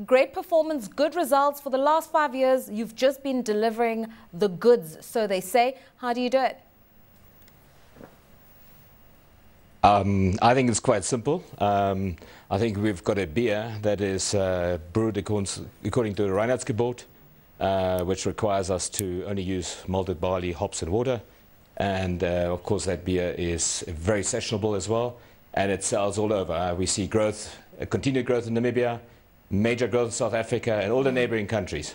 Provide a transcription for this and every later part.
Great performance, good results. For the last 5 years, you've just been delivering the goods, so they say. How do you do it? I think it's quite simple. I think we've got a beer that is brewed according to the Reinheitsgebot, which requires us to only use malted barley, hops and water. And of course that beer is very sessionable as well, and it sells all over. We see growth, continued growth in Namibia, major growth in South Africa and all the neighboring countries.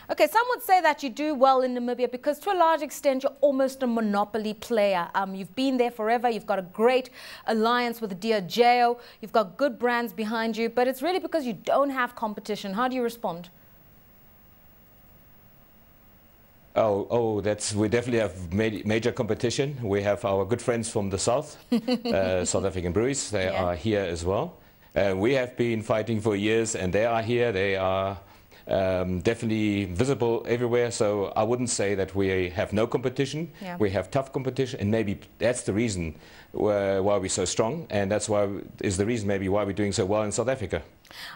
Okay, some would say that you do well in Namibia because to a large extent you're almost a monopoly player. You've been there forever, you've got a great alliance with Diageo, you've got good brands behind you, but it's really because you don't have competition. How do you respond? We definitely have major competition. We have our good friends from the south, South African Breweries. They are here as well. We have been fighting for years, and they are here. They are definitely visible everywhere. So I wouldn't say that we have no competition. Yeah. We have tough competition, and maybe that's the reason why we're so strong, and that's why is the reason maybe why we're doing so well in South Africa.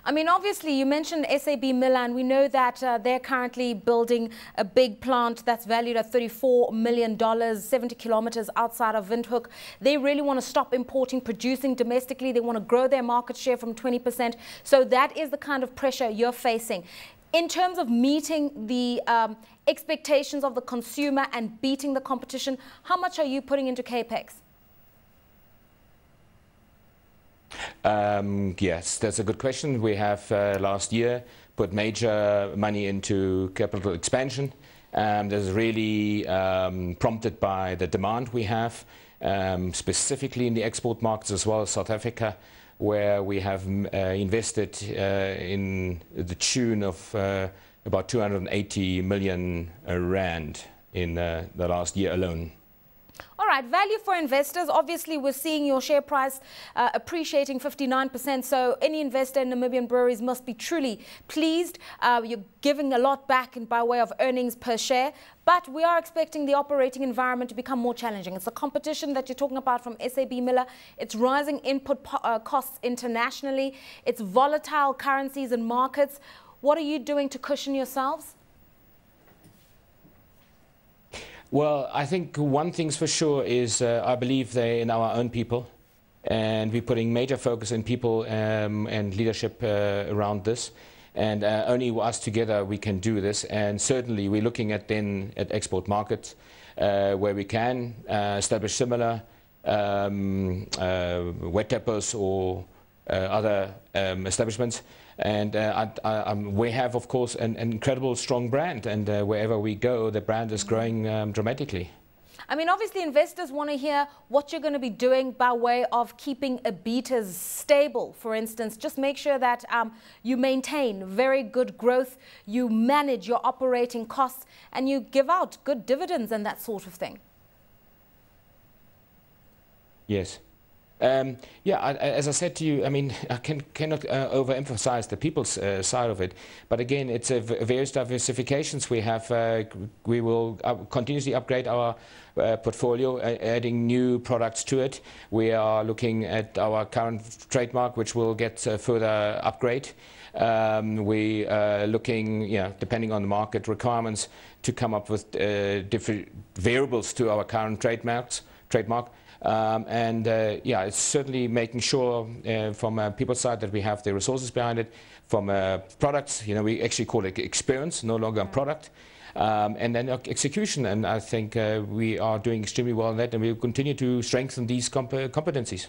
I mean, obviously, you mentioned SAB Milan. We know that they're currently building a big plant that's valued at $34 million, 70 kilometers outside of Windhoek. They really want to stop importing, producing domestically. They want to grow their market share from 20%. So that is the kind of pressure you're facing. In terms of meeting the expectations of the consumer and beating the competition, how much are you putting into CAPEX? Yes, that's a good question. We have last year put major money into capital expansion. This is really prompted by the demand we have, specifically in the export markets as well as South Africa, where we have invested in the tune of about 280 million rand in the last year alone. All right, value for investors. Obviously, we're seeing your share price appreciating 59%. So any investor in Namibian Breweries must be truly pleased. You're giving a lot back by way of earnings per share. But we are expecting the operating environment to become more challenging. It's the competition that you're talking about from SAB Miller. It's rising input costs internationally. It's volatile currencies and markets. What are you doing to cushion yourselves? Well, I think one thing's for sure is I believe in our own people, and we're putting major focus in people and leadership around this, and only us together we can do this. And certainly we're looking at export markets where we can establish similar wet tappers or other establishments. And we have, of course, an incredible strong brand, and wherever we go, the brand is growing dramatically. I mean, obviously, investors want to hear what you're going to be doing by way of keeping EBITDAs stable, for instance. Just make sure that you maintain very good growth, you manage your operating costs, and you give out good dividends and that sort of thing. Yes. As I said to you, I mean, I cannot overemphasize the people's side of it. But again, it's various diversifications we have. We will continuously upgrade our portfolio, adding new products to it. We are looking at our current trademark, which will get further upgrade. We are looking, depending on the market requirements, to come up with different variables to our current trademark. It's certainly making sure from people's side that we have the resources behind it. From products, we actually call it experience, no longer a product. And then execution, and I think we are doing extremely well in that, and we will continue to strengthen these competencies.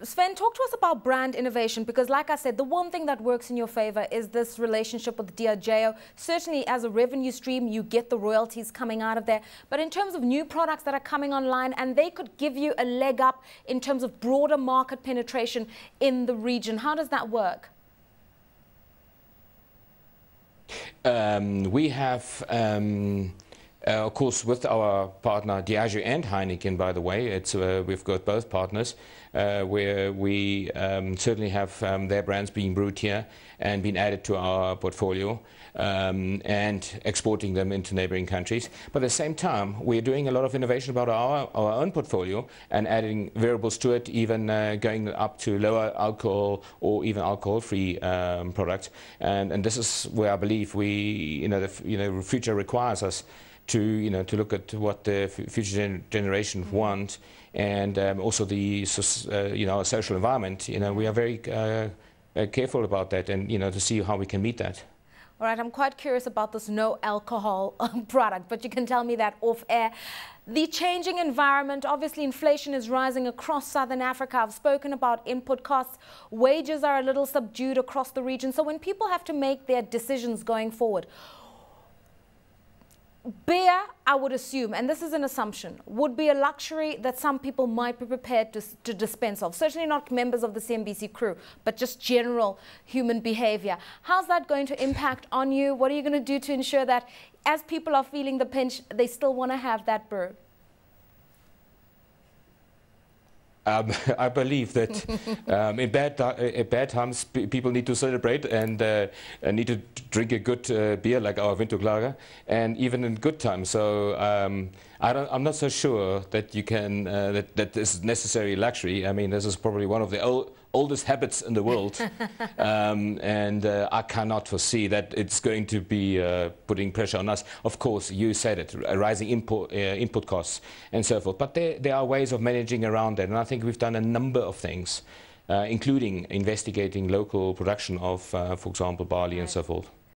Sven, talk to us about brand innovation, because like I said, the one thing that works in your favor is this relationship with Diageo. Certainly as a revenue stream, you get the royalties coming out of there. But in terms of new products that are coming online, and they could give you a leg up in terms of broader market penetration in the region, how does that work? We have Of course, with our partner Diageo and Heineken, by the way, it's we've got both partners where we certainly have their brands being brewed here and being added to our portfolio and exporting them into neighboring countries. But at the same time, we're doing a lot of innovation about our own portfolio and adding variables to it, even going up to lower alcohol or even alcohol-free products. And this is where I believe we, the future requires us to look at what the future generation want, and also the social environment. We are very careful about that, and to see how we can meet that. All right, I'm quite curious about this no alcohol product, but you can tell me that off air. The changing environment, obviously inflation is rising across Southern Africa. I've spoken about input costs. Wages are a little subdued across the region. So when people have to make their decisions going forward, beer, I would assume, and this is an assumption, would be a luxury that some people might be prepared to dispense of. Certainly not members of the CNBC crew, but just general human behavior. How's that going to impact on you? What are you going to do to ensure that as people are feeling the pinch, they still want to have that brew? I believe that in bad times people need to celebrate and need to drink a good beer like our Windhoek lager, and even in good times. So I'm not so sure that you can that this is necessary luxury. I mean, this is probably one of the oldest habits in the world, and I cannot foresee that it's going to be putting pressure on us. Of course, you said it, rising input costs and so forth, but there are ways of managing around that, and I think we've done a number of things, including investigating local production of, for example, barley and so forth.